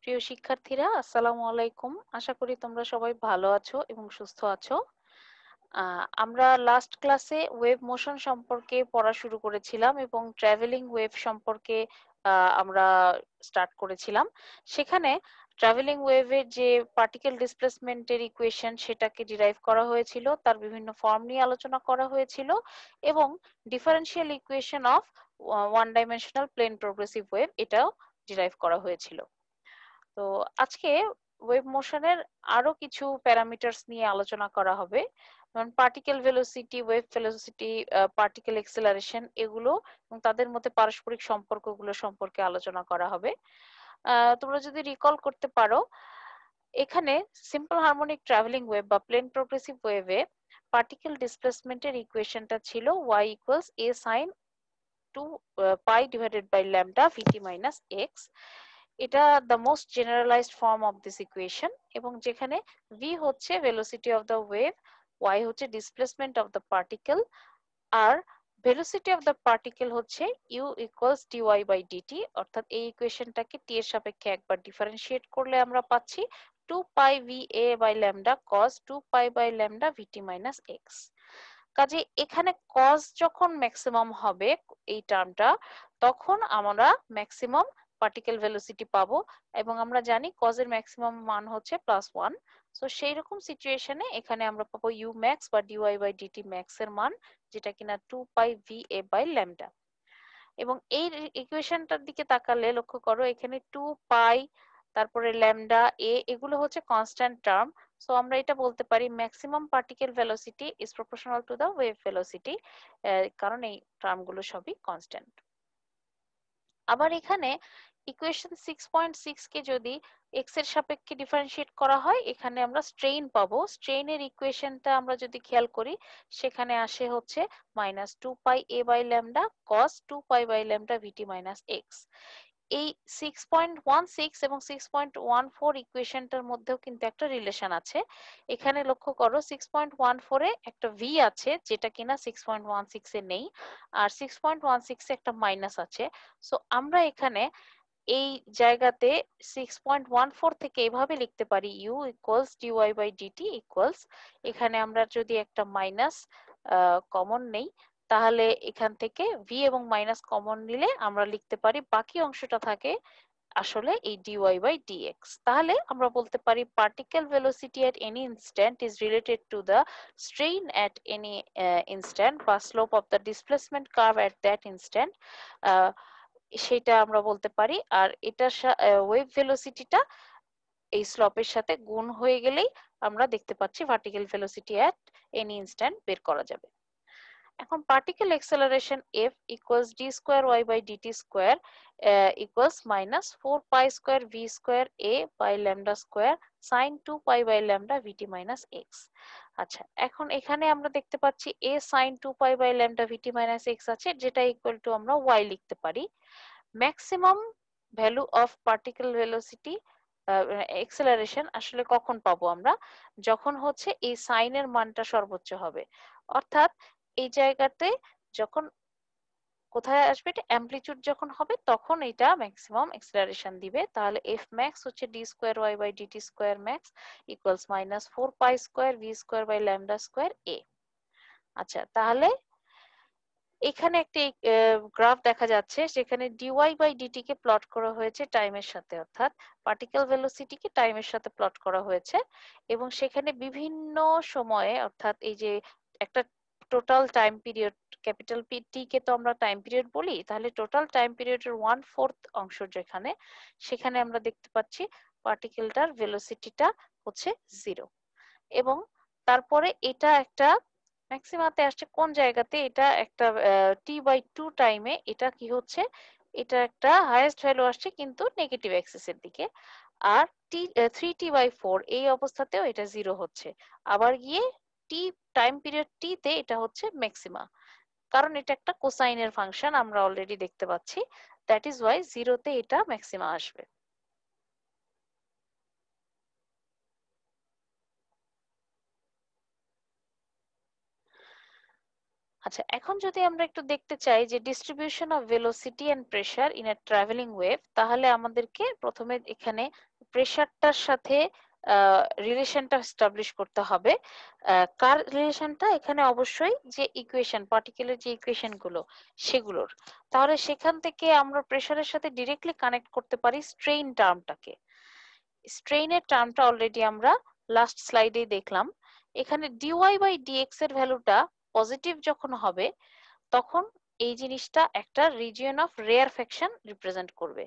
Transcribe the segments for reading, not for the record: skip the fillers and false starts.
প্রিয় শিক্ষার্থীরা, আসসালামু আলাইকুম। আশা করি তোমরা সবাই ভালো আছো এবং সুস্থ আছো। আমরা লাস্ট ক্লাসে ওয়েভ মোশন সম্পর্কে পড়া শুরু করেছিলাম এবং ট্রাভেলিং ওয়েভ সম্পর্কে আমরা স্টার্ট করেছিলাম। সেখানে ট্রাভেলিং ওয়েভের যে পার্টিকেল ডিসপ্লেসমেন্টের ইকুয়েশন সেটাকে ডিরাইভ করা হয়েছিল, তার বিভিন্ন ফর্ম নিয়ে আলোচনা করা হয়েছিল এবং differential equation of one dimensional plane progressive wave এটাও ডিরাইভ করা হয়েছিল। তো আজকে ওয়েভ মোশনের আরো কিছু প্যারামিটারস নিয়ে আলোচনা করা হবে, যেমন particle velocity, wave velocity, particle acceleration, এগুলো এবং তাদের মধ্যে পারস্পরিক সম্পর্কগুলো সম্পর্কে আলোচনা করা হবে। তোমরা যদি রিকল করতে পারো, এখানে সিম্পল হারমোনিক ট্রাভেলিং ওয়েভ বা প্লেন প্রোগ্রেসিভ ওয়েভে পার্টিকেল ডিসপ্লেসমেন্টের ইকুয়েশনটা ছিল y equals a sin 2 pi divided by lambda vt minus x। এটা the most generalized form of this equation এবং যেখানে v হচ্ছে velocity of the wave, y হচ্ছে displacement of the particle, R velocity of the particle হচ্ছে u equals dy by dt। অর্থাৎ এই ইকুয়েশনটাকে t এর সাপেক্ষে একবার ডিফারেন্সিয়েট করলে আমরা পাচ্ছি 2 pi va by lambda cos 2 pi by lambda vt minus x। কাজে এখানে cos যখন ম্যাক্সিমাম হবে এই টার্মটা, তখন আমরা ম্যাক্সিমাম পার্টিকেল ভেলোসিটি পাবো এবং আমরা জানি cos এর ম্যাক্সিমাম মান হচ্ছে +1। সো সেই রকম সিচুয়েশনে এখানে আমরা পাবো u max বা dy by dt max এর মান, যেটা কিনা 2 pi va by lambda। এবং এই ইকুয়েশনটার দিকে তাকালে লক্ষ্য করো, এখানে 2 পাই, তারপরে ল্যামডা এ, এগুলো হচ্ছে কনস্ট্যান্ট টার্ম। সো আমরা এটা বলতে পারি maximum particle velocity is proportional to the wave velocity, কারণ এই টার্মগুলো সবই কনস্ট্যান্ট। আবার এখানে ইকুয়েশন 6.6 কে যদি x এর সাপেক্ষে ডিফারেন্সিয়েট করা হয়, এখানে আমরা স্ট্রেইন পাবো। স্ট্রেইনের ইকুয়েশনটা আমরা যদি খেয়াল করি, সেখানে আসে হচ্ছে -2 pi a by lambda cos 2 pi by lambda vt minus x। এই 6.16 এবং 6.14 ইকুয়েশনটার মধ্যেও কিন্তু একটা রিলেশন আছে। এখানে লক্ষ্য করো 6.14 এ একটা v আছে, যেটা কিনা 6.16 এ নেই, আর 6.16 এ একটা মাইনাস আছে। সো আমরা এখানে এই জায়গাতে 6.14 থেকে এভাবে লিখতে পারি u equals dy by dt equals, এখানে আমরা যদি একটা মাইনাস কমন নেই, তাহলে এখান থেকে v এবং মাইনাস কমন নিলে আমরা লিখতে পারি বাকি অংশটা থাকে আসলে এই dy by dx। তাহলে আমরা বলতে পারি particle velocity at any instant is related to the strain at any instant বা slope of the displacement curve at that instant, সেটা আমরা বলতে পারি। আর এটা ওয়েভ ভেলোসিটিটা এই স্লোপের সাথে গুণ হয়ে গেলেই আমরা দেখতে পাচ্ছি vertical velocity at any instant বের করা যাবে। এখন particle acceleration f equals d square y by dt square equals -4 pi square v square a by lambda square sin 2 pi by lambda vt minus x। আচ্ছা, এখন এখানে আমরা দেখতে পাচ্ছি a sin 2 pi by lambda vt minus x আছে, যেটা equal to আমরা y লিখতে পারি। Maximum value of particle velocity acceleration আসলে কখন পাবো আমরা? যখন হচ্ছে এই সাইনের মানটা সর্বোচ্চ হবে। অর্থাৎ এই জায়গাতে যখন কোথায় আসবে, এটা অ্যামপ্লিটিউড যখন হবে তখন এটা ম্যাক্সিমাম এক্সেলারেশন দিবে। তাহলে এফ ম্যাক্স হচ্ছে D square Y by DT square max equals -4 pi square V square by lambda square A. আচ্ছা, তাহলে এখানে একটি গ্রাফ দেখা যাচ্ছে, সেখানে ডিওয়াই বাই ডিটি কে প্লট করা হয়েছে টাইমের সাথে, অর্থাৎ পার্টিকেল ভেলোসিটিকে টাইমের সাথে প্লট করা হয়েছে এবং সেখানে বিভিন্ন সময়ে, অর্থাৎ এই যে একটা total time period, capital T কে তো আমরা টাইম পিরিয়ড বলি, তাহলে টোটাল টাইম পিরিয়ডের 1/4 অংশ যেখানে, সেখানে আমরা দেখতে পাচ্ছি পার্টিকেলটার ভেলোসিটিটা হচ্ছে 0। এবং তারপরে এটা একটা ম্যাক্সিমাতে আসছে কোন জায়গাতে, এটা একটা t/2 টাইমে এটা কি হচ্ছে, এটা একটা হাইয়েস্ট ভ্যালু আসছে কিন্তু নেগেটিভ এক্সিসের দিকে। আর টি 3t/4 এই অবস্থাতেও এটা 0 হচ্ছে। আবার গিয়ে টি টাইম পিরিয়ড টি তে এটা হচ্ছে ম্যাক্সিমা, কারণ এটা একটা কোসাইনের ফাংশন আমরা অলরেডি দেখতে পাচ্ছি। দ্যাট ইজ ওয়াই 0 তে এটা ম্যাক্সিমা আসবে। আচ্ছা, এখন যদি আমরা একটু দেখতে চাই যে distribution of velocity and pressure in a travelling wave, তাহলে আমাদেরকে প্রথমে এখানে প্রেসারটার সাথে রিলেশনটা এস্টাবলিশ করতে হবে। কার রিলেশনটা? এখানে অবশ্যই যে ইকুয়েশন, পার্টিকেলের যে ইকুয়েশন গুলো সেগুলোর। তাহলে সেখান থেকে আমরা প্রেসারের সাথে ডিরেক্টলি কানেক্ট করতে পারি স্ট্রেইন টার্মটাকে। স্ট্রেইনের টার্মটা অলরেডি আমরা লাস্ট স্লাইডেই দেখলাম। এখানে ডিওয়াই বাই ডিএক্স এর ভ্যালুটা পজিটিভ যখন হবে, তখন এই জিনিসটা একটা রিজিয়ন অফ রেয়ারফেকশন রিপ্রেজেন্ট করবে।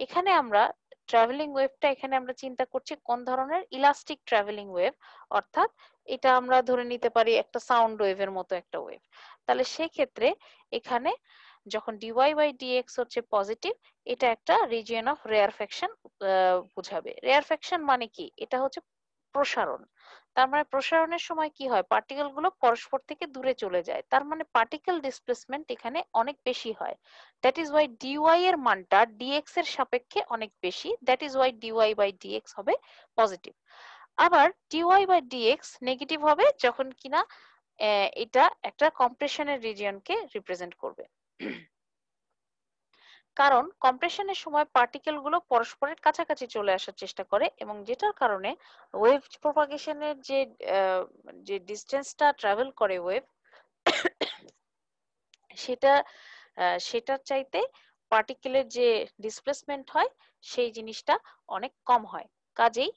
এখানে আমরা ট্রাভেলিং ওয়েভটা এখানে আমরা চিন্তা করছি কোন ধরনের? ইলাস্টিক ট্রাভেলিং ওয়েভ, অর্থাৎ এটা আমরা ধরে নিতে পারি একটা সাউন্ড ওয়েভের মতো একটা ওয়েভ। তাহলে সেক্ষেত্রে এখানে যখন ডিওয়াই বাই ডিএক্স হচ্ছে পজিটিভ, এটা একটা রিজিয়ন অফ রেয়ারফেকশন বুঝাবে। রেয়ারফেকশন মানে কি? এটা হচ্ছে প্রসারণ। তার মানে প্রসারণের সময় কি হয়? পার্টিকেল গুলো পরস্পর থেকে দূরে চলে যায়, তার মানে পার্টিকেল ডিসপ্লেসমেন্ট এখানে অনেক বেশি হয়। দ্যাট ইজ ওয়াই ডিওয়াই এর মানটা ডিএক্স এর সাপেক্ষে অনেক বেশি। That is Y dy by dx হবে পজিটিভ। আবার ডিওয়াই বাই ডিএক্স নেগেটিভ হবে যখন কিনা এটা একটা কম্প্রেশনের রিজিয়নকে রিপ্রেজেন্ট করবে। কারণ কম্প্রেশনের সময় পার্টিকেল গুলো পরস্পরের কাছাকাছি চলে আসার চেষ্টা করে, এবং যেটার কারণে ওয়েভ প্রপাগেশনের যে ডিস্টেন্সটা ট্রাভেল করে ওয়েভ, সেটা সেটার চাইতে পার্টিকেলের যে ডিসপ্লেসমেন্ট হয় সেই জিনিসটা অনেক কম হয়। কাজেই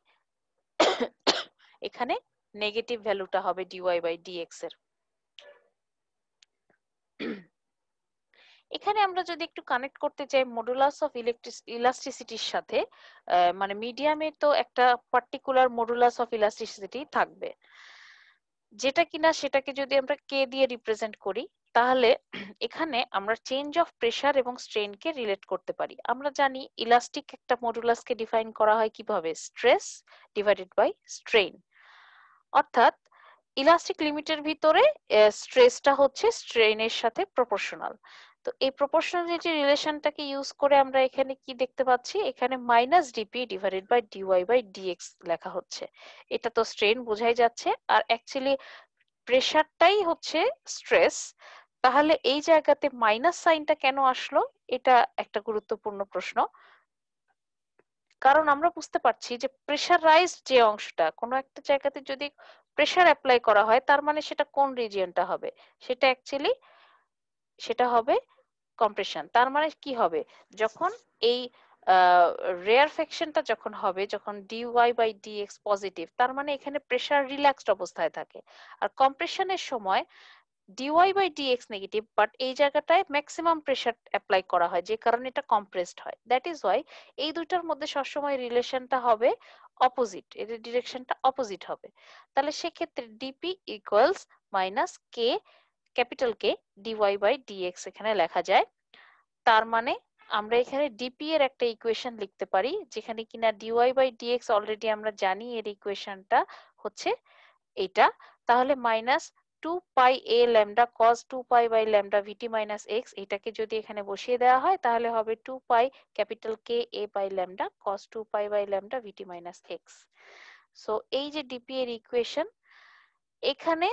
এখানে নেগেটিভ ভ্যালুটা হবে ডিওয়াই বাই ডিএক্স এর। এখানে আমরা যদি একটু কানেক্ট করতে চাই মডুলাস অফ ইলাস্টিসিটির সাথে, মানে মিডিয়ামে তো একটা পার্টিকুলার মডুলাস অফ ইলাস্টিসিটি থাকবে, যেটা কিনা সেটাকে যদি আমরা কে দিয়ে রিপ্রেজেন্ট করি, তাহলে এখানে আমরা চেঞ্জ অফ প্রেসার এবং স্ট্রেনকে রিলেট করতে পারি। আমরা জানি ইলাস্টিক একটা মডুলাসকে ডিফাইন করা হয় কিভাবে? Stress divided by strain. অর্থাৎ ইলাস্টিক লিমিটের ভিতরে স্ট্রেসটা হচ্ছে স্ট্রেনের সাথে প্রপোর্শনাল। তো এই প্রপোর্শনালিটি রিলেশনটাকে ইউজ করে আমরা এখানে কি দেখতে পাচ্ছি? এখানে minus dp divided by dy by dx লেখা হচ্ছে। এটা তো স্ট্রেন বোঝাই যাচ্ছে, আর অ্যাকচুয়ালি প্রেসারটাই হচ্ছে স্ট্রেস। তাহলে এই জায়গাতে মাইনাস সাইনটা কেন আসলো? এটা একটা গুরুত্বপূর্ণ প্রশ্ন। কারণ আমরা বুঝতে পারছি যে প্রেসারাইজড যে অংশটা, কোনো একটা জায়গাতে যদি প্রেসার অ্যাপ্লাই করা হয়, তার মানে সেটা কোন রিজিয়নটা হবে? সেটা অ্যাকচুয়ালি সেটা হবে কম্প্রেশন। তার মানে কি হবে? যখন এই রেয়ারফেকশনটা যখন হবে, যখন ডিওয়াই বাই ডিএক্স পজিটিভ, তার মানে এখানে প্রেসার রিল্যাক্সড অবস্থায় থাকে। আর কম্প্রেশনের সময় dy by dx negative, but এই জায়গাটায় ম্যাক্সিমাম প্রেসার অ্যাপ্লাই করা হয়, যে কারণে এটা কম্প্রেসড হয়। দ্যাট ইজ ওয়াই এই দুইটার মধ্যে সবসময় রিলেশনটা হবে অপোজিট, এর ডিরেকশনটা অপোজিট হবে। তাহলে সেক্ষেত্রে dp equals minus K, capital K, dy by dx এখানে লেখা যায়। তার মানে আমরা এখানে ডিপি এর একটা ইকুয়েশন লিখতে পারি, যেখানে কিনা ডিওয়াই বাই ডিএক্স অলরেডি আমরা জানি এর ইকুয়েশনটা হচ্ছে এটা। তাহলে minus 2 pi a lambda cos 2 pi by lambda VT minus x, এটাকে যদি এখানে বসিয়ে দেওয়া হয় তাহলে হবে 2 pi capital K a by lambda cos 2 pi by lambda VT minus x. So এই যে ডিপি এর ইকুয়েশন, এখানে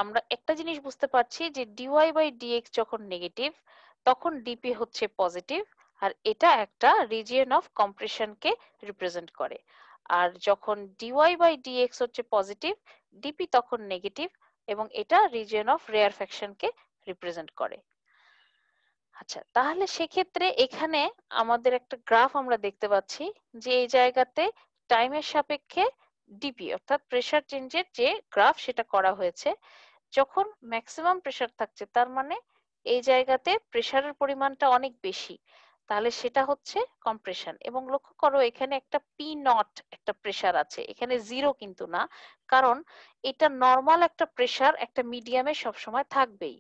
আমরা একটা জিনিস বুঝতে পারছি যে ডিওয়াই বাই ডিএক্স যখন নেগেটিভ, তখন ডিপি হচ্ছে পজিটিভ, আর এটা একটা রিজিয়ন অফ কম্প্রেশনকে রিপ্রেজেন্ট করে। আর যখন ডিওয়াই বাই ডিএক্স হচ্ছে পজিটিভ, ডিপি তখন নেগেটিভ, এবং এটা রিজিয়ন অফ রেয়ারফেকশনকে রিপ্রেজেন্ট করে। আচ্ছা, তাহলে সেক্ষেত্রে এখানে আমাদের একটা গ্রাফ আমরা দেখতে পাচ্ছি, যে এই জায়গাতে টাইমের সাপেক্ষে ডিপি অর্থাৎ প্রেসার চেঞ্জের যে গ্রাফ সেটা করা হয়েছে। যখন ম্যাক্সিমাম প্রেসার থাকছে, তার মানে এই জায়গাতে প্রেসারের পরিমাণটা অনেক বেশি, তাহলে সেটা হচ্ছে কম্প্রেশন। এবং লক্ষ্য করো এখানে একটা পি নট একটা প্রেসার আছে, এখানে জিরো কিন্তু না, কারণ এটা নর্মাল একটা প্রেসার একটা মিডিয়ামে সবসময় থাকবেই।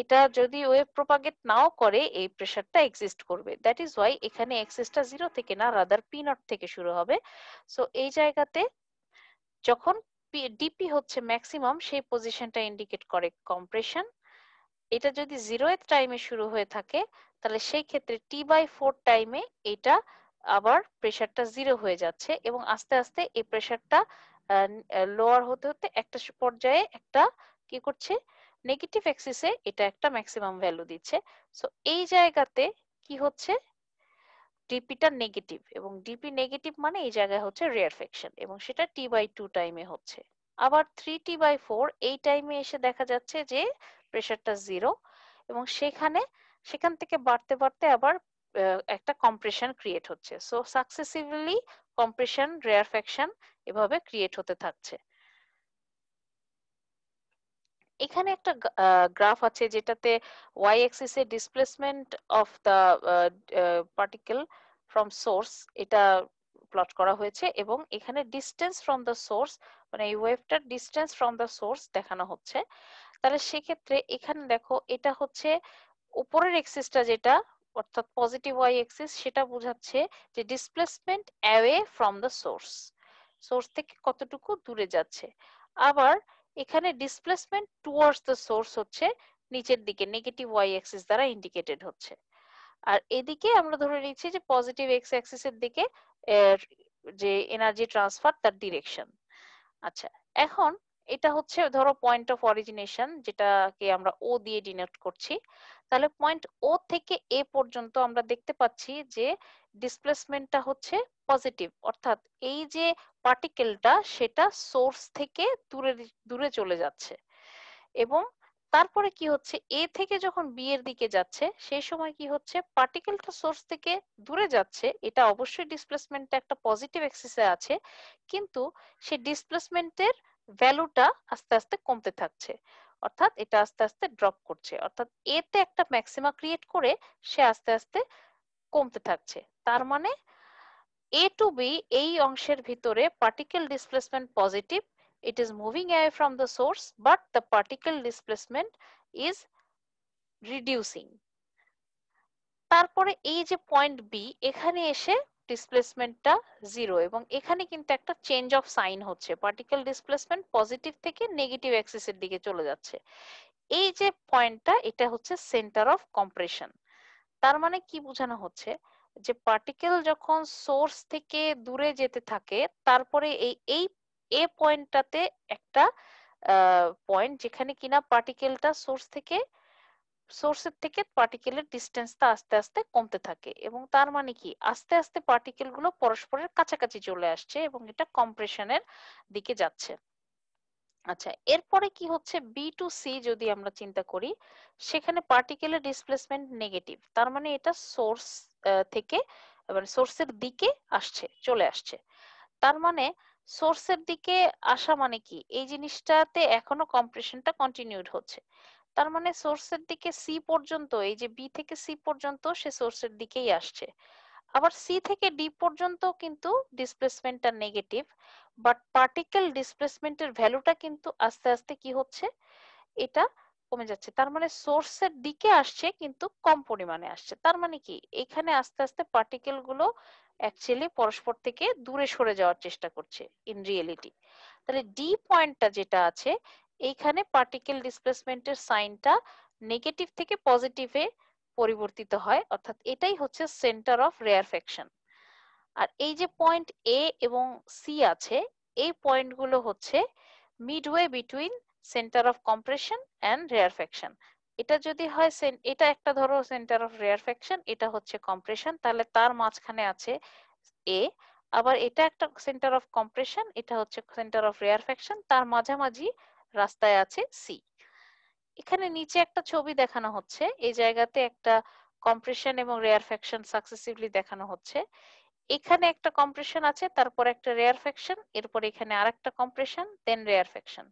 এটা যদি ওয়েভ প্রপাগেট নাও করে, এই প্রেসারটা এক্সিস্ট করবে। দ্যাট ইজ ওয়াই এখানে এক্সিসটা জিরো থেকে না, রাদার পি নট থেকে শুরু হবে। সো এই জায়গাতে যখন ডিপি হচ্ছে ম্যাক্সিমাম, সেই পজিশনটা ইন্ডিকেট করে কম্প্রেশন। এটা যদি 0th টাইমে শুরু হয়ে থাকে, তাহলে সেই ক্ষেত্রে T/4 টাইমে এটা আবার প্রেসারটা 0 হয়ে যাচ্ছে, এবং আস্তে আস্তে এই প্রেসারটা লোয়ার হতে হতে একটা পর্যায়ে একটা কি করছে, নেগেটিভ অ্যাক্সিসে এটা একটা ম্যাক্সিমাম ভ্যালু দিচ্ছে। সো এই জায়গাতে কি হচ্ছে, ডিপিটা নেগেটিভ, এবং ডিপি নেগেটিভ মানে এই জায়গায় হচ্ছে রেয়ারফেকশন, এবং সেটা T/2 টাইমে হচ্ছে। আবার 3T/4 এই টাইমে এসে দেখা যাচ্ছে যে প্রেশারটা 0, এবং সেখান থেকে বাড়তে বাড়তে আবার একটা কম্প্রেশন ক্রিয়েট হচ্ছে। সো সাকসেসিভলি কম্প্রেশন, রেয়ারফেকশন এভাবে ক্রিয়েট হতে থাকছে। এখানে একটা গ্রাফ আছে যেটাতে ওয়াই অ্যাক্সিস এ displacement of the particle from source এটা প্লট করা হয়েছে, এবং এখানে ডিস্টেন্স ফ্রম দ্য সোর্স, মানে এই ওয়েভটার ডিস্টেন্স ফ্রম দ্য সোর্স দেখানো হচ্ছে। তাহলে সেক্ষেত্রে এখানে দেখো, এটা হচ্ছে উপরের এক্সিসটা যেটা, অর্থাৎ পজিটিভ ওয়াই এক্সিস, সেটা বোঝাচ্ছে যে displacement away from the source, source থেকে কতটুকু দূরে যাচ্ছে। আবার এখানে ডিসপ্লেসমেন্ট টুয়ার্ডস দ্য সোর্স হচ্ছে নিচের দিকে, নেগেটিভ ওয়াই অ্যাক্সিস দ্বারা ইন্ডিকেটেড হচ্ছে। আর এদিকে আমরা ধরে নিচ্ছি যে পজিটিভ এক্স অ্যাক্সিসের দিকে যে এনার্জি ট্রান্সফার, তার ডিরেকশন। আচ্ছা, এখন এটা হচ্ছে ধরো পয়েন্ট অফ অরিজিনেশন, যেটাকে আমরা ও দিয়ে ডিনোট করছি। তাহলে পয়েন্ট ও থেকে এ পর্যন্ত আমরা দেখতে পাচ্ছি যে ডিসপ্লেসমেন্টটা হচ্ছে পজিটিভ, অর্থাৎ এই যে পার্টিকেলটা সেটা সোর্স থেকে দূরে দূরে চলে যাচ্ছে। এবং তারপরে কি হচ্ছে, এ থেকে যখন বি এর দিকে যাচ্ছে সেই সময় কি হচ্ছে, পার্টিকেলটা সোর্স থেকে দূরে যাচ্ছে, এটা অবশ্যই ডিসপ্লেসমেন্টটা একটা পজিটিভ এক্সিসে আছে, কিন্তু সেই ডিসপ্লেসমেন্টের ভ্যালুটা আস্তে আস্তে কমতে থাকছে, অর্থাৎ এটা আস্তে আস্তে ড্রপ করছে, অর্থাৎ এতে একটা ম্যাক্সিমা ক্রিয়েট করে সে আস্তে আস্তে কমতে থাকছে। তার মানে এ টু বি এই অংশের ভিতরে particle displacement positive, it is moving away from the source, but the particle displacement is reducing. তারপরে এই যে পয়েন্ট বি, এখানে এসে ডিসপ্লেসমেন্টটা 0, এবং এখানে কিন্তু একটা চেঞ্জ অফ সাইন হচ্ছে, পার্টিকেল ডিসপ্লেসমেন্ট পজিটিভ থেকে নেগেটিভ অ্যাক্সিসের দিকে চলে যাচ্ছে। এই যে পয়েন্টটা, এটা হচ্ছে সেন্টার অফ কম্প্রেশন। তার মানে কি বোঝানো হচ্ছে, যে পার্টিকেল যখন সোর্স থেকে দূরে যেতে থাকে, তারপরে এই এই এ পয়েন্টটাতে একটা পয়েন্ট যেখানে কিনা পার্টিকেলটা সোর্সের থেকে পার্টিকেলের ডিস্টেন্সটা আস্তে আস্তে কমতে থাকে, এবং তার মানে কি আস্তে আস্তে পার্টিকেল গুলো পরস্পরের কাছাকাছি চলে আসছে, এবং এটা কম্প্রেশনের দিকে যাচ্ছে। আচ্ছা, এরপরে কি হচ্ছে, বি টু সি যদি আমরা চিন্তা করি, সেখানে পার্টিকেলের ডিসপ্লেসমেন্ট নেগেটিভ, তার মানে এটা সোর্স থেকে, মানে সোর্সের দিকে চলে আসছে। তার মানে সোর্সের দিকে আসা মানে কি, এই জিনিসটাতে এখনো কম্প্রেশনটা কন্টিনিউড হচ্ছে। তার মানে সোর্সের দিকে সি পর্যন্ত, এই যে বি থেকে সি পর্যন্ত সে সোর্সের দিকেই আসছে। আবার সি থেকে ডি পর্যন্ত কিন্তু ডিসপ্লেসমেন্টটা নেগেটিভ, বাট পার্টিকেল ডিসপ্লেসমেন্টের ভ্যালুটা কিন্তু আস্তে আস্তে কি হচ্ছে, এটা কমে যাচ্ছে। তার মানে সোর্সের দিকে আসছে কিন্তু কম পরিমাণে আসছে। তার মানে কি এখানে আস্তে আস্তে পার্টিকেল গুলো অ্যাকচুয়ালি পরস্পর থেকে দূরে সরে যাওয়ার চেষ্টা করছে ইন রিয়েলিটি। তাহলে ডি পয়েন্টটা যেটা আছে, এইখানে পার্টিকেল ডিসপ্লেসমেন্টের সাইনটা নেগেটিভ থেকে পজিটিভে পরিবর্তিত হয়, অর্থাৎ এটাই হচ্ছে সেন্টার অফ রেয়ারফেকশন। আর এই যে পয়েন্ট এ এবং সি আছে, এই পয়েন্টগুলো হচ্ছে midway between centre of compression and rarefaction. এটা যদি হয় এটা একটা ধরো সেন্টার অফ রেয়ারফেকশন, এটা হচ্ছে কম্প্রেশন, তাহলে তার মাঝখানে আছে এ। আবার এটা একটা সেন্টার অফ কম্প্রেশন, এটা হচ্ছে সেন্টার অফ রেয়ারফেকশন, তার মাঝামাঝি রাস্তায় আছে সি। এখানে নিচে একটা ছবি দেখানো হচ্ছে, এই জায়গাতে একটা কম্প্রেশন এবং রেয়ারফেকশন সাকসেসিভলি দেখানো হচ্ছে। এখানে একটা কম্প্রেশন আছে, তারপর একটা রেয়ারফেকশন, এরপর এখানে আরেকটা কম্প্রেশন, দেন রেয়ারফেকশন।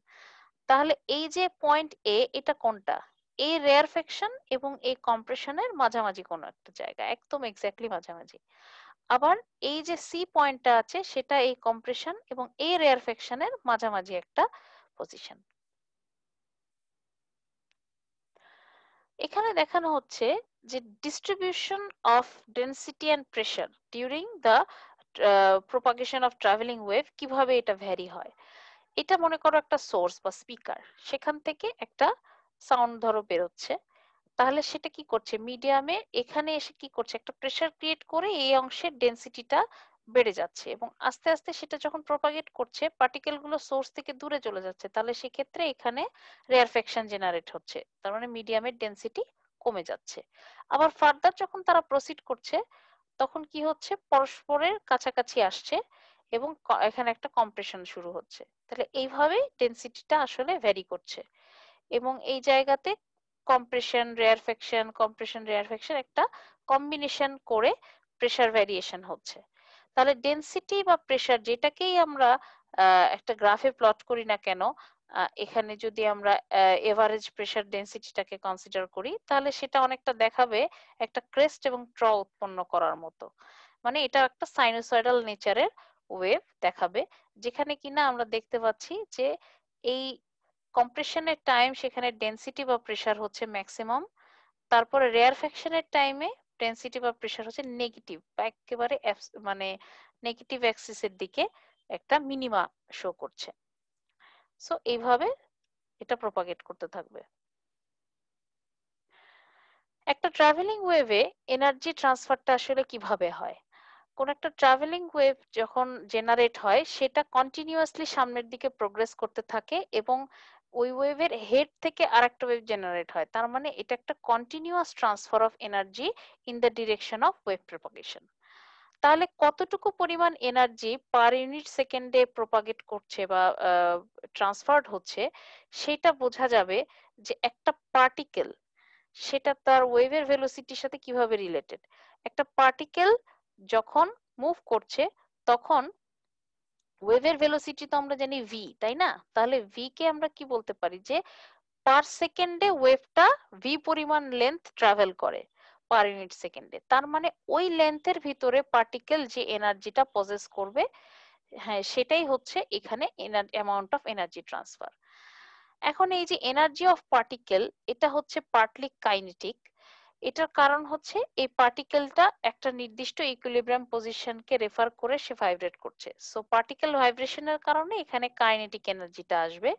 তাহলে এই যে পয়েন্ট এ, এটা কোনটা, এই রেয়ারফেকশন এবং এই কম্প্রেশনের মাঝামাঝি কোনো একটা জায়গা, একদম এক্স্যাক্টলি মাঝামাঝি। আবার এই যে সি পয়েন্টটা আছে, সেটা এই কম্প্রেশন এবং এই রেয়ারফেকশনের মাঝামাঝি একটা পজিশন। এখানে দেখানো হচ্ছে যে distribution of density and pressure during the propagation of travelling wave কিভাবে এটা ভ্যারি হয়। এটা মনে করো একটা সোর্স বা স্পিকার, সেখান থেকে একটা সাউন্ড ধরো বেরোচ্ছে, তাহলে সেটা কি করছে, মিডিয়ামে এখানে এসে কি করছে, একটা প্রেসার ক্রিয়েট করে এই অংশের ডেনসিটিটা বেড়ে যাচ্ছে এবং আস্তে আস্তে সেটা যখন প্রপাগেট করছে পার্টিকেল গুলো সোর্স থেকে দূরে চলে যাচ্ছে, তাহলে সেক্ষেত্রে এখানে রেয়ারফেকশন জেনারেট হচ্ছে, তার মানে মিডিয়ামের ডেন্সিটি কমে যাচ্ছে। আবার ফার্দার যখন তারা প্রসিড করছে তখন কি হচ্ছে, পরস্পরের কাছাকাছি আসছে এবং এখানে একটা কম্প্রেশন শুরু হচ্ছে। তাহলে এইভাবেই ডেন্সিটিটা আসলে ভ্যারি করছে এবং এই জায়গাতে কম্প্রেশন রেয়ারফেকশন একটা কম্বিনেশন করে প্রেসার ভ্যারিয়েশন হচ্ছে। তাহলে ডেন্সিটি বা প্রেসার যেটাকেই আমরা একটা গ্রাফে প্লট করি না কেন, এখানে যদি আমরা এভারেজ প্রেসার ডেন্সিটিটাকে কনসিডার করি তাহলে সেটা অনেকটা দেখাবে একটা ক্রেস্ট এবং ট্র উৎপন্ন করার মতো। মানে এটা একটা সাইনোসয়েডাল নেচারের ওয়েভ দেখাবে, যেখানে কিনা আমরা দেখতে পাচ্ছি যে এই কম্প্রেশনের টাইম সেখানে ডেন্সিটি বা প্রেসার হচ্ছে ম্যাক্সিমাম, তারপরে রেয়ারফ্যাকশনের টাইমে ডেন্সিটি বা প্রেসার হচ্ছে নেগেটিভ বা একেবারে মানে নেগেটিভ অ্যাক্সিসের দিকে একটা মিনিমা শো করছে। সো এইভাবে এটা প্রপাগেট করতে থাকবে। একটা ট্রাভেলিং ওয়েভে এনার্জি ট্রান্সফারটা আসলে কিভাবে হয়? কোন একটা ট্রাভেলিং ওয়েভ যখন জেনারেট হয় সেটা কন্টিনিউয়াসলি সামনের দিকে প্রোগ্রেস করতে থাকে এবং ওই ওয়েভের হেড থেকে আরেকটা ওয়েভ জেনারেট হয়, তার মানে এটা একটা continuous transfer of energy in the direction of wave propagation. তাহলে কতটুকু পরিমাণ এনার্জি পার ইউনিট সেকেন্ডে প্রপাগেট করছে বা ট্রান্সফার্ড হচ্ছে সেটা বোঝা যাবে যে একটা পার্টিকেল সেটা তার ওয়েভের ভেলোসিটির সাথে কিভাবে রিলেটেড। একটা পার্টিকেল যখন মুভ করছে তখন ওয়েভের ভেলোসিটি তো আমরা জানি ভি, তাই না? তাহলে ভি কে আমরা কি বলতে পারি, যে পার সেকেন্ডে ওয়েভটা ভি পরিমাণ লেন্থ ট্রাভেল করে পার ইউনিট সেকেন্ডে, তার মানে ওই লেন্থের ভিতরে পার্টিকেল যে এনার্জিটা পজেস করবে, হ্যাঁ সেটাই হচ্ছে এখানে অ্যামাউন্ট অফ এনার্জি ট্রান্সফার। এখন এই যে এনার্জি অফ পার্টিকেল, এটা হচ্ছে পার্টলি কাইনেটিক। এটার কারণ হচ্ছে এই পার্টিকেলটা একটা নির্দিষ্ট ইকুইলিব্রিয়াম পজিশনকে রেফার করে সে ভাইব্রেট করছে, সো পার্টিকেল ভাইব্রেশনের কারণে এখানে কাইনেটিক এনার্জিটা আসবে।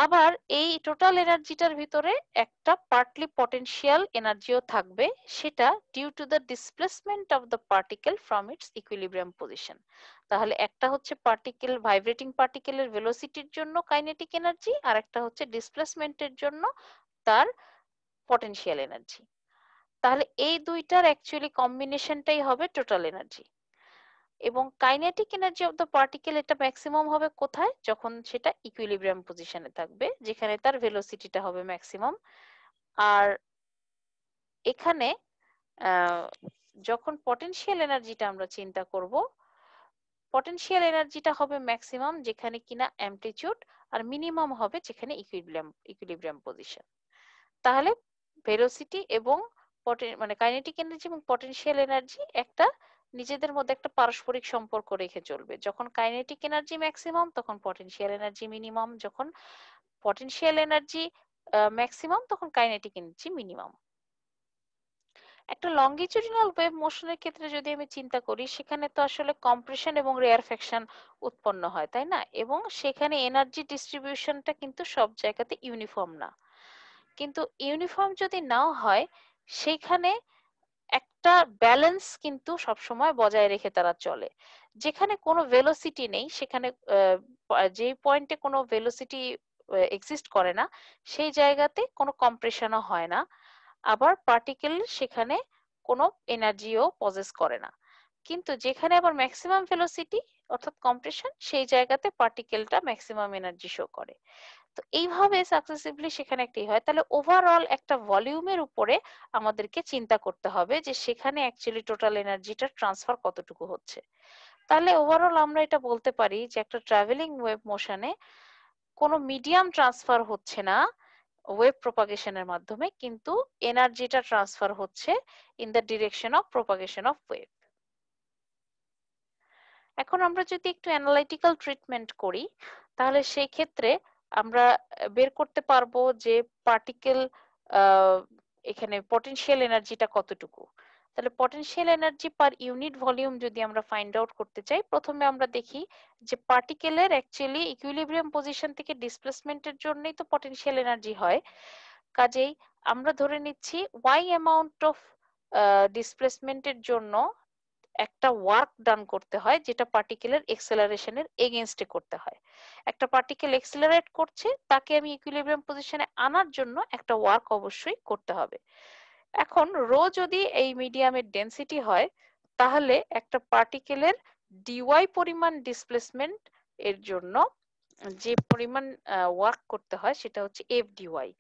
আবার এই টোটাল এনার্জিটার ভিতরে একটা পার্টলি পটেনশিয়াল এনার্জিও থাকবে, সেটা due to the displacement of the particle from its equilibrium position. তাহলে একটা হচ্ছে পার্টিকেল, ভাইব্রেটিং পার্টিকেলের ভেলোসিটির জন্য কাইনেটিক এনার্জি, আর একটা হচ্ছে ডিসপ্লেসমেন্টের জন্য তার পটেনশিয়াল এনার্জি। তাহলে এই দুইটার অ্যাকচুয়ালি কম্বিনেশনটাই হবে টোটাল এনার্জি। এবং kinetic energy of the particle এটা ম্যাক্সিমাম হবে কোথায়, যখন সেটা ইকুইলিব্রিয়াম পজিশনে থাকবে যেখানে তার ভেলোসিটিটা হবে ম্যাক্সিমাম। আর এখানে যখন পটেনশিয়াল এনার্জিটা আমরা চিন্তা করব, পটেনশিয়াল এনার্জিটা হবে ম্যাক্সিমাম যেখানে কিনা অ্যামপ্লিটিউড, আর মিনিমাম হবে যেখানে ইকুইলিব্রিয়াম পজিশন। তাহলে ভেলোসিটি এবং মানে কাইনেটিক এনার্জি এবং পটেনশিয়াল এনার্জি একটা নিজেদের মধ্যে একটা পারস্পরিক সম্পর্ক রেখে চলবে। যখন কাইনেটিক এনার্জি ম্যাক্সিমাম তখন পটেনশিয়াল এনার্জি মিনিমাম, যখন পটেনশিয়াল এনার্জি ম্যাক্সিমাম তখন কাইনেটিক এনার্জি মিনিমাম। একটা লঙ্গিচুডিনাল ওয়েভ মোশনের ক্ষেত্রে যদি আমি চিন্তা করি, সেখানে তো আসলে কম্প্রেশন এবং রেয়ারফ্যাকশন উৎপন্ন হয়, তাই না? এবং সেখানে এনার্জি ডিস্ট্রিবিউশনটা কিন্তু সব জায়গাতে ইউনিফর্ম না। কিন্তু ইউনিফর্ম যদি নাও হয়, সেখানে একটা ব্যালেন্স কিন্তু সবসময় বজায় রেখে তারা চলে। যেখানে কোনো ভেলোসিটি নেই সেখানে যে পয়েন্টে কোনো ভেলোসিটি এক্সিস্ট করে না সেই জায়গাতে কোনো কম্প্রেশনও হয় না, আবার পার্টিকেল সেখানে কোনো এনার্জিও পজেস করে না। কিন্তু যেখানে আবার ম্যাক্সিমাম ভেলোসিটি অর্থাৎ কম্প্রেশন, সেই জায়গাতে পার্টিকেলটা ম্যাক্সিমাম এনার্জি শো করে। তো এইভাবে সাকসেসিভলি সেখানে একটাই হয়। তাহলে ওভারঅল একটা ভলিউমের উপরে আমাদেরকে চিন্তা করতে হবে যে সেখানে অ্যাকচুয়ালি টোটাল এনার্জিটা ট্রান্সফার কতটুকু হচ্ছে। তাহলে ওভারঅল আমরা এটা বলতে পারি যে একটা ট্রাভেলিং ওয়েভ মোশনে কোনো মিডিয়াম ট্রান্সফার হচ্ছে না ওয়েভ প্রপাগেশনের মাধ্যমে, কিন্তু এনার্জিটা ট্রান্সফার হচ্ছে in the direction of propagation of wave. এখন আমরা যদি একটু অ্যানালাইটিক্যাল ট্রিটমেন্ট করি তাহলে সেই ক্ষেত্রে আমরা বের করতে পারবো যে পার্টিকেল এখানে পটেনশিয়াল এনার্জিটা কতটুকু। তাহলে potential energy per unit volume যদি আমরা ফাইন্ড আউট করতে চাই, প্রথমে আমরা দেখি যে পার্টিকেলের অ্যাকচুয়ালি ইকুইলিব্রিয়াম পজিশন থেকে ডিসপ্লেসমেন্টের জন্যই তো পটেনশিয়াল এনার্জি হয়। কাজেই আমরা ধরে নিচ্ছি ওয়াই অ্যামাউন্ট অফ ডিসপ্লেসমেন্টের জন্য একটা ওয়ার্ক ডান করতে হয় যেটা পার্টিকেলের এক্সেলারেশনের এগেইনস্টে করতে হয়। একটা পার্টিকেল এক্সেলারেট করছে, তাকে আমি ইকুইলিব্রিয়াম পজিশনে আনার জন্য একটা ওয়ার্ক অবশ্যই করতে হবে। এখন রো যদি এই মিডিয়ামের ডেনসিটি হয়, তাহলে একটা পার্টিকেলের ডিওয়াই পরিমাণ ডিসপ্লেসমেন্ট এর জন্য যে পরিমাণ ওয়ার্ক করতে হয় সেটা হচ্ছে এফ ডিওয়াই,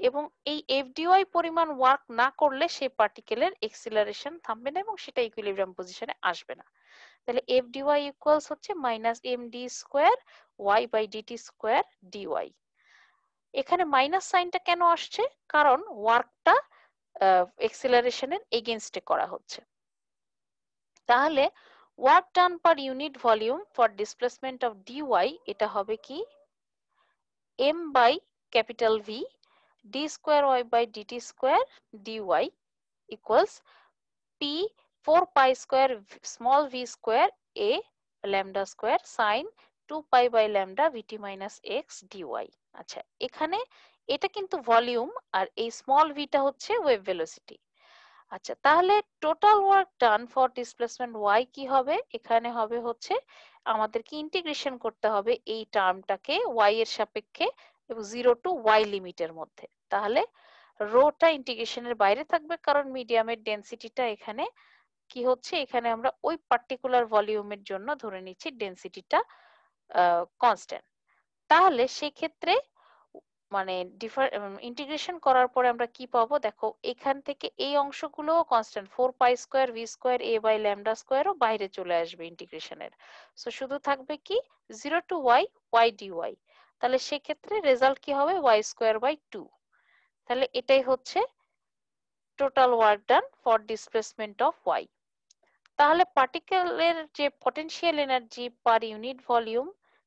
এবং এই এফ ডিওয়াই পরিমাণ ওয়ার্ক না করলে সেই পার্টিকেলের এক্সিলারেশন থামবে না এবং সেটা ইকুইলিব্রিয়াম পজিশনে আসবে না। তাহলে এফ ডিওয়াই ইকুয়ালস হচ্ছে minus M D square Y by DT square dy. এখানে মাইনাস সাইনটা কেন আসছে? কারণ ওয়ার্কটা এক্সিলারেশনের এগেইনস্টে করা হচ্ছে। তাহলে work done per unit volume for displacement of dy এটা হবে কি m by capital V d square y by dt square dy equals p 4 pi square small v square a lambda square sin 2 pi by lambda vt minus x dy। আচ্ছা, এখানে এটা কিন্তু volume আর এই small ভিটা হচ্ছে wave velocity. আচ্ছা, তাহলে total work done for displacement y কি হবে? এখানে হবে হচ্ছে আমাদেরকে ইন্টিগ্রেশন করতে হবে এই টার্মটাকে y এর সাপেক্ষে এবং 0 টু y লিমিটের মধ্যে। তাহলে রোটা ইন্টিগ্রেশনের বাইরে থাকবে, কারণ মিডিয়ামের ডেনসিটিটা এখানে কি হচ্ছে, এখানে আমরা ওই পার্টিকুলার ভলিউমের জন্য ধরে নিচ্ছি ডেনসিটিটা কনস্ট্যান্ট। তাহলে সেক্ষেত্রে মানে ইন্টিগ্রেশন করার পরে আমরা কি পাবো দেখো, এখান থেকে এই অংশগুলো constant 4 pi square V square A by lambda স্কয়ারও বাইরে চলে আসবে ইন্টিগ্রেশনের। সো শুধু থাকবে কি 0 to Y Y D Y. তাহলে সেক্ষেত্রে রেজাল্ট কি হবে ওয়াই স্কয়ার বাই 2। তাহলে এটাই হচ্ছে total work done for displacement of Y. তাহলে পার্টিকেলের যে potential energy per unit volume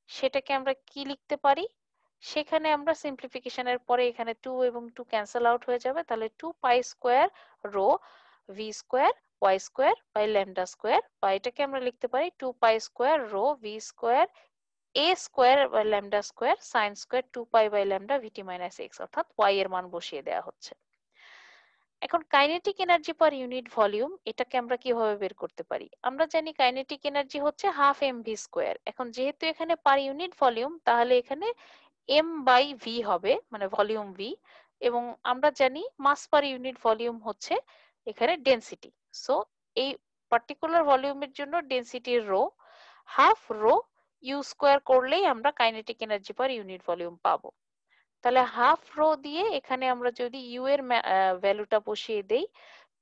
সেটাকে আমরা কি লিখতে পারি? সেখানে আমরা সিম্পলিফিকেশনের পরে এখানে 2 এবং 2 ক্যান্সেল আউট হয়ে যাবে, তাহলে 2 pi square rho V square Y square by lambda square, বা এটাকে আমরা লিখতে পারি 2 pi square rho V square A square by lambda square sine square 2 pi by lambda VT minus x, অর্থাৎ ওয়াই এর মান বসিয়ে দেওয়া হচ্ছে। এখন kinetic energy per unit volume এটাকে আমরা কিভাবে বের করতে পারি? আমরা জানি কাইনেটিক এনার্জি হচ্ছে হাফ এম ভি স্কোয়ার। এখন যেহেতু এখানে পার ইউনিট ভলিউম, তাহলে এখানে এম বাই ভি হবে, মানে ভলিউম ভি, এবং আমরা জানি মাস পার ইউনিট ভলিউম হচ্ছে এখানে ডেনসিটি। সো এই পার্টিকুলার ভলিউমের জন্য ডেনসিটির rho half rho U square করলেই আমরা kinetic energy per unit volume পাবো। তাহলে হাফ রো দিয়ে এখানে আমরা যদি ইউ এর ভ্যালুটা বসিয়ে দেই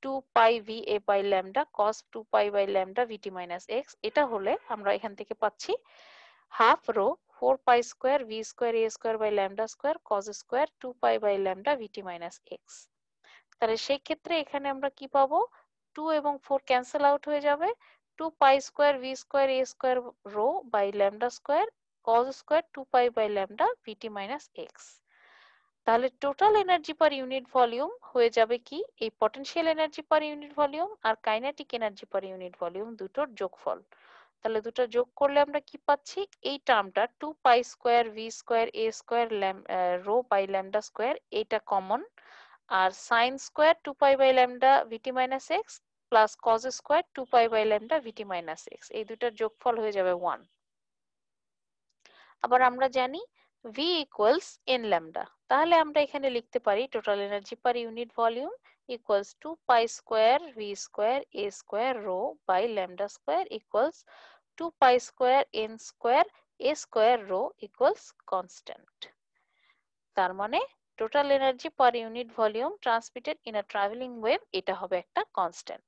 2 pi V A by lambda cos 2 pi by lambda VT minus x, এটা হলে আমরা এখান থেকে পাচ্ছি half rho 4 pi square V square A square by lambda square cos square 2 pi by lambda VT minus X. তাহলে সেই ক্ষেত্রে এখানে আমরা কি পাবো, 2 এবং 4 ক্যান্সেল আউট হয়ে যাবে, 2 pi square V square A square rho by lambda square cos square 2 pi by lambda VT minus X. তাহলে total energy per unit volume হয়ে যাবে কি এই potential energy per unit volume আর kinetic energy per unit volume দুটোর যোগফল। তাহলে দুটো যোগ করলে আমরা কি পাচ্ছি, এই টার্মটা 2 pi square V square A square rho by lambda square, এটা কমন, আর sine square 2 pi by lambda VT minus X plus cos square 2 pi by lambda VT minus X, এই দুটার যোগফল হয়ে যাবে 1। আবার আমরা জানি V equals n lambda, তাহলে আমরা এখানে লিখতে পারি total energy per unit volume equals 2 pi square V square A square rho by lambda square equals 2 pi square n square A square rho equals constant। তার মানে total energy per unit volume transmitted in a travelling wave এটা হবে একটা constant.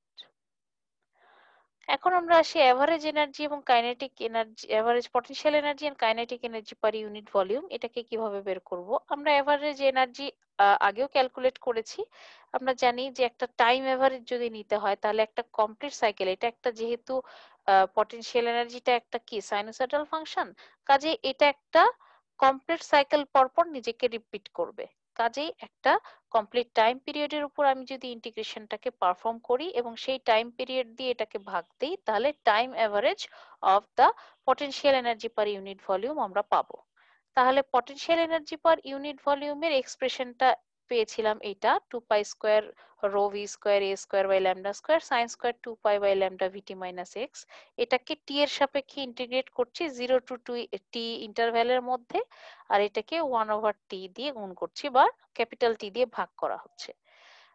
এখন আমরা আসি average energy এবং kinetic energy, average potential energy and kinetic energy per unit volume এটাকে কিভাবে বের করব? আমরা এভারেজ এনার্জি আগেও ক্যালকুলেট করেছি। আমরা জানি যে একটা টাইম এভারেজ যদি নিতে হয় তাহলে একটা কমপ্লিট সাইকেল, এটা একটা যেহেতু পটেনশিয়াল এনার্জিটা একটা কি সাইনোসয়েডাল ফাংশন, কাজে এটা একটা কমপ্লিট সাইকেল পরপর নিজেকে রিপিট করবে। কাজেই একটা কমপ্লিট টাইম পিরিয়ডের উপর আমি যদি ইন্টিগ্রেশনটাকে পারফর্ম করি এবং সেই টাইম পিরিয়ড দিয়ে এটাকে ভাগ দিই, তাহলে time average of the potential energy per unit volume আমরা পাবো। তাহলে পটেনশিয়াল এনার্জি পার ইউনিট ভলিউমের এক্সপ্রেশনটা পেয়েছিলাম এটা 2 pi square rho V square A square by lambda square sine square 2 pi by lambda VT minus x. এটাকে T এর সাপেক্ষে integrate করছি 0 to 2 টি ইন্টারভ্যালের মধ্যে, আর এটাকে 1/t দিয়ে গুণ করছি বা ক্যাপিটাল টি দিয়ে ভাগ করা হচ্ছে।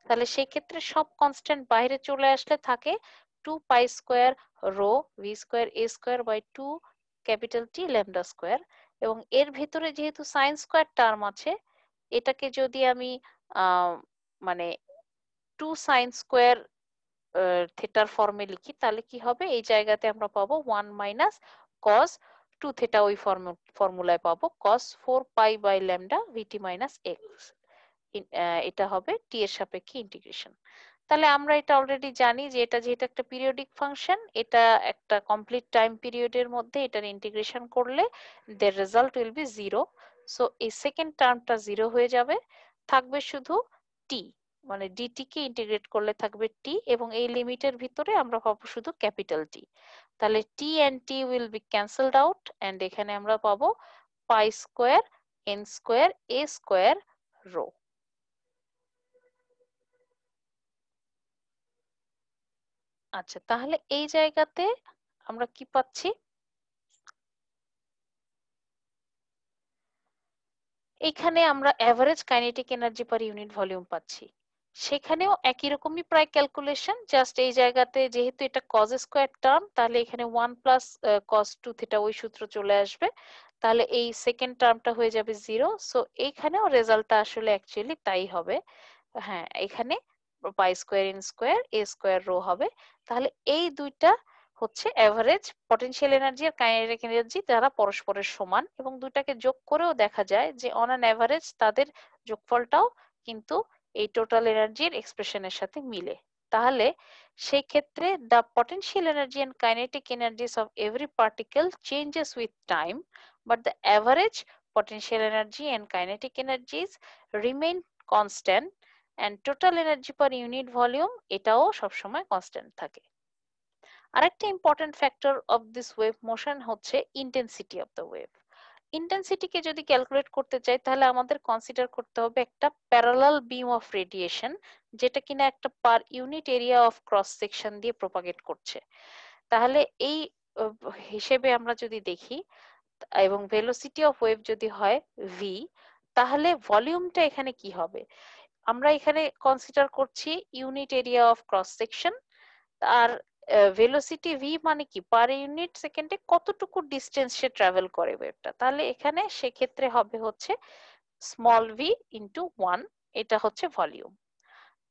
তাহলে সেই ক্ষেত্রে সব কনস্ট্যান্ট বাইরে চলে আসলে থাকে 2 pi square rho V square A square by 2 capital T lambda square, এবং এর ভিতরে যেহেতু সাইন স্কোয়ার টার্ম আছে, এটাকে যদি আমি মানে 2 সাইন স্কোয়ার থেটার ফর্মে লিখি তাহলে কি হবে, এই জায়গাতে আমরা পাবো 1 - cos 2 থেটা, ওই ফর্মুলায় পাবো cos 4 pi by lambda VT minus x. এটা হবে টি এর সাপেক্ষে ইন্টিগ্রেশন। তাহলে আমরা এটা অলরেডি জানি যে এটা যেহেতু একটা পিরিয়ডিক ফাংশন, এটা একটা কমপ্লিট টাইম পিরিয়ডের মধ্যে এটার ইন্টিগ্রেশন করলে দের রেজাল্ট উইল বি 0। সো এই সেকেন্ড টার্মটা 0 হয়ে যাবে, থাকবে শুধু টি, মানে ডিটি কে ইন্টিগ্রেট করলে থাকবে টি, এবং এই লিমিটের ভিতরে আমরা পাবো শুধু ক্যাপিটাল টি। তাহলে t and t will be cancelled out, and এখানে আমরা পাবো পাই স্কোয়ার এন স্কোয়ার এ স্কোয়ার রো। আচ্ছা, তাহলে এই জায়গাতে আমরা কি পাচ্ছি, এখানে আমরা average kinetic energy per unit volume পাচ্ছি। সেখানেও একই রকমই প্রায় ক্যালকুলেশন, জাস্ট এই জায়গাতে যেহেতু এটা কজ স্কোয়ার টার্ম, তাহলে এখানে 1 + cos 2 থিটা ওই সূত্র চলে আসবে, তাহলে এই সেকেন্ড টার্মটা হয়ে যাবে 0। সো এইখানেও রেজাল্টটা আসলে অ্যাকচুয়ালি তাই হবে। হ্যাঁ, এখানে পাই স্কোয়ার এন স্কোয়ার এ স্কোয়ার রো হবে। তাহলে এই দুইটা হচ্ছে অ্যাভারেজ পটেনশিয়াল এনার্জি আর কাইনেটিক এনার্জি, যারা পরস্পরের সমান, এবং দুটাকে যোগ করেও দেখা যায় যে অন অ্যান অ্যাভারেজ তাদের যোগফলটাও কিন্তু এই টোটাল এনার্জির এক্সপ্রেশনের সাথে মিলে। তাহলে সেই ক্ষেত্রে the potential energy and kinetic energies of every particle changes with time, but the average potential energy and kinetic energies remain constant, and total energy per unit volume এটাও সবসময় কনস্ট্যান্ট থাকে। আরেকটা important factor of this wave motion হচ্ছে intensity of the wave. ইন্টেন্সিটিকে যদি calculate করতে চাই তাহলে আমাদের কনসিডার করতে হবে একটা প্যারালাল বিম অফ রেডিয়েশন, যেটা কিনা একটা পার unit area of cross section দিয়ে প্রপাগেট করছে। তাহলে এই হিসেবে আমরা যদি দেখি, এবং ভেলোসিটি অফ ওয়েভ যদি হয় ভি, তাহলে ভলিউমটা এখানে কি হবে, আমরা এখানে কনসিডার করছি unit area of cross section, আর ভেলোসিটি ভি মানে কি, পার ইউনিট সেকেন্ডে কতটুকু ডিস্টেন্স সে ট্রাভেল করে ওয়েভটা, তাহলে এখানে সেক্ষেত্রে হবে হচ্ছে স্মল ভি ইন্টু 1, এটা হচ্ছে ভলিউম।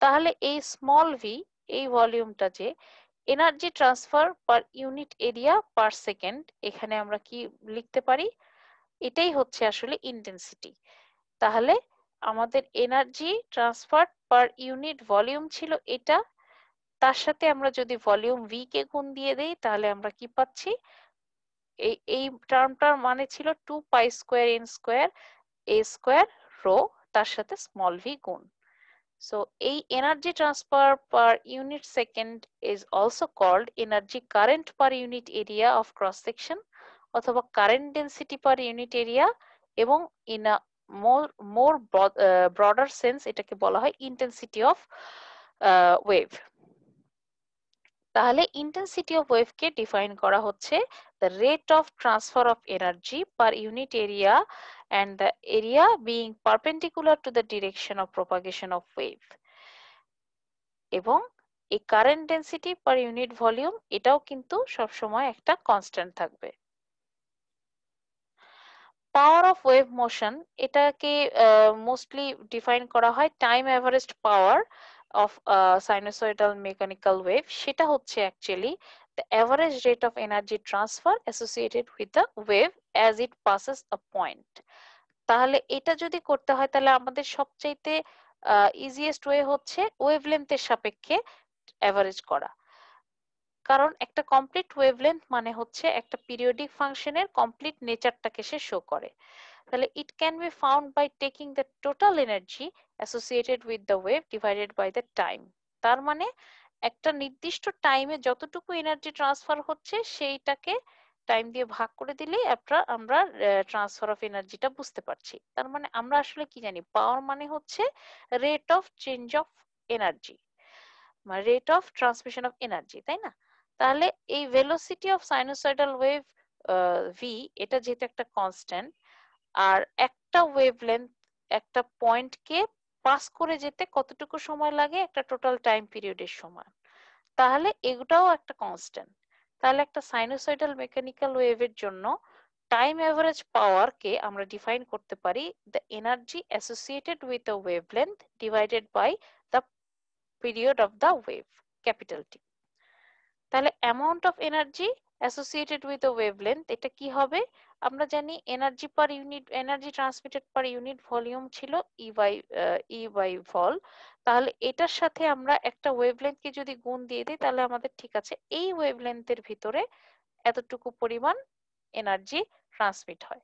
তাহলে এই স্মল ভি, এই ভলিউমটা যে energy transfer per unit area per second, এখানে আমরা কি লিখতে পারি, এটাই হচ্ছে আসলে ইন্টেন্সিটি। তাহলে আমাদের energy transfer per unit volume ছিল এটা, তার সাথে আমরা যদি ভলিউম ভি কে গুণ দিয়ে দেই তাহলে আমরা কি পাচ্ছি, এই টার্মটার মানে ছিল 2 পাই স্কোয়ার এন স্কোয়ার এ স্কোয়ার রো, তার সাথে স্মল ভি গুণ। সো এই energy transfer per unit second is also called energy current per unit area of cross section, অথবা current density per unit area, এবং in a more more broader sense এটাকে বলা হয় intensity of wave. তাহলে intensity of ওয়েভকে define করা হচ্ছে the rate of transfer of energy per unit area and the area being perpendicular to the direction of propagation of wave, এবং এই current density per unit volume এটাও কিন্তু সব সময় একটা কনস্ট্যান্ট থাকবে। পাওয়ার অফ ওয়েভ মোশন, এটাকে mostly define করা হয় time averaged power of sinusoidal mechanical wave, সেটা হচ্ছে actually the average rate of energy transfer associated with the wave as it passes a point। তাহলে এটা যদি করতে হয় তাহলে আমাদের সবচাইতে ইজিয়েস্ট ওয়ে হচ্ছে ওয়েভলেন্থের সাপেক্ষে অ্যাভারেজ করা, কারণ একটা কমপ্লিট ওয়েভলেন্থ মানে হচ্ছে একটা পিরিয়ডিক ফাংশনের কমপ্লিট নেচারটাকে সে শো করে। তাহলে it can be found by taking the total energy associated with the wave divided by the time. তার মানে একটা নির্দিষ্ট টাইমে যতটুকু এনার্জি ট্রান্সফার হচ্ছে সেইটাকে টাইম দিয়ে ভাগ করে দিলেই আমরা ট্রান্সফার অফ এনার্জিটা বুঝতে পারছি। তার মানে আমরা আসলে কি জানি, পাওয়ার মানে হচ্ছে rate of change of energy, মানে rate of transmission of energy, তাই না? তাহলে এই velocity of sinusoidal wave V, এটা যেহেতু একটা কনস্ট্যান্ট, আর একটা ওয়েভলেন্থ একটা পয়েন্টকে পাস করে যেতে কতটুকু সময় লাগে, একটা টোটাল টাইম পিরিয়ডের সময়, তাহলে এটাও একটা কনস্ট্যান্ট। তাহলে একটা সাইনোসয়েডাল মেকানিক্যাল ওয়েভের জন্য টাইম অ্যাভারেজ পাওয়ারকে আমরা ডিফাইন করতে পারি the energy associated with the wavelength divided by the period of the wave, capital T. তাহলে amount of energy associated with the wavelength, এটা কি হবে? আমরা জানি energy per unit, energy transmitted per unit volume ছিল E by ভল। তাহলে এটার সাথে আমরা একটা ওয়েভলেন্থকে যদি গুণ দিয়ে দিই, তাহলে আমাদের ঠিক আছে এই ওয়েভলেন্থের ভিতরে এতটুকু পরিমাণ এনার্জি ট্রান্সমিট হয়।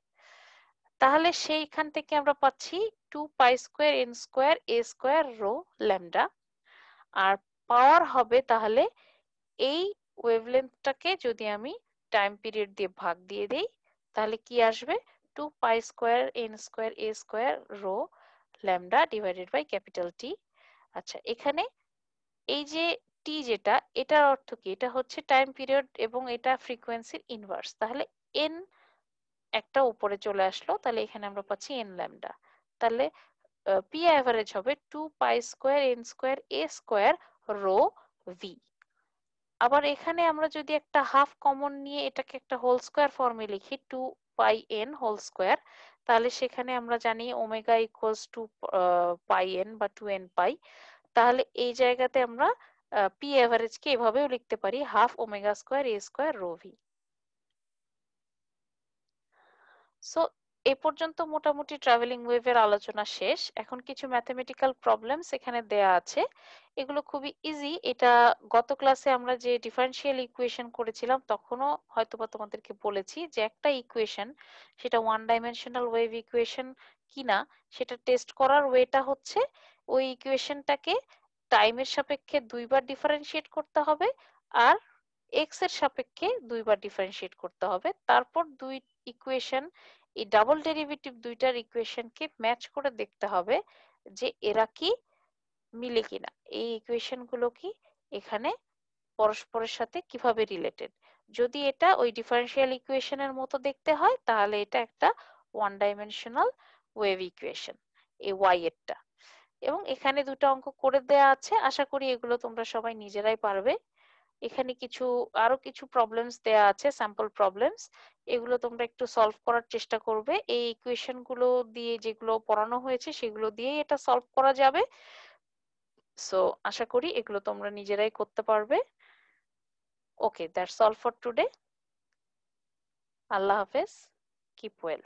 তাহলে সেইখান থেকে আমরা পাচ্ছি 2 π² n² a² ρ λ। আর পাওয়ার হবে তাহলে এই ওয়েভলেন্থটাকে যদি আমি টাইম পিরিয়ড দিয়ে ভাগ দিয়ে দেই, তাহলে কি আসবে? 2 π² n² a² ρ λ divided by capital T. আচ্ছা, এখানে এই যে টি যেটা, এটার অর্থ কি? এটা হচ্ছে টাইম পিরিয়ড এবং এটা ফ্রিকোয়েন্সির ইনভার্স। তাহলে এন একটা উপরে চলে আসলো, তাহলে এখানে আমরা পাচ্ছি এন ল্যামডা। তাহলে পি অ্যাভারেজ হবে 2 π² n² a² ρ ভি। আবার এখানে আমরা যদি একটা হাফ কমন নিয়ে এটাকে একটা হোল স্কোয়ার ফর্মে লিখি, 2 πn হোল স্কোয়ার, তাহলে সেখানে আমরা জানি ওমেগা ইকুয়ালস টু πn বা 2n π। তাহলে এই জায়গাতে আমরা পি অ্যাভারেজকে এভাবেও লিখতে পারি, ½ ω² a² ρ ভি। সো এ পর্যন্ত মোটামুটি ট্রাভেলিং ওয়েভের আলোচনা শেষ। এখন কিছু ম্যাথমেটিক্যাল প্রবলেমস এখানে দেয়া আছে, এগুলো খুবই ইজি। এটা গত ক্লাসে আমরা যে ডিফারেনশিয়াল ইকুয়েশন করেছিলাম তখনও হয়তোবা তোমাদেরকে বলেছি যে একটা ইকুয়েশন, সেটা ওয়ান ডাইমেনশনাল ওয়েভ ইকুয়েশন কিনা সেটা টেস্ট করার ওয়েটা হচ্ছে ওই ইকুয়েশনটাকে টাইমের সাপেক্ষে দুইবার ডিফারেন্সিয়েট করতে হবে, আর এক্স এর সাপেক্ষে দুইবার ডিফারেন্সিয়েট করতে হবে। তারপর দুই ইকুয়েশন, এই ডাবল ডেরিভেটিভ দুইটার ইকুয়েশনকে ম্যাচ করে দেখতে হবে যে এরা কি মিলে কিনা, এই ইকুয়েশন গুলো কি এখানে পরস্পরের সাথে কিভাবে রিলেটেড। যদি এটা ওই ডিফারেনশিয়াল ইকুয়েশনের মতো দেখতে হয়, তাহলে এটা একটা ওয়ান ডাইমেনশনাল ওয়েভ ইকুয়েশন, এই ওয়াই এরটা। এবং এখানে দুটো অঙ্ক করে দেয়া আছে, আশা করি এগুলো তোমরা সবাই নিজেরাই পারবে। এখানে আরো কিছু প্রবলেমস দেয়া আছে, স্যাম্পল প্রবলেমস, এগুলো তোমরা একটু সলভ করার চেষ্টা করবে। এই ইকুয়েশন গুলো দিয়ে যেগুলো পড়ানো হয়েছে সেগুলো দিয়েই এটা সলভ করা যাবে। সো আশা করি এগুলো তোমরা নিজেরাই করতে পারবে। ওকে, দ্যাটস অল ফর টুডে। আল্লাহ হাফেজ, কিপ ওয়েল।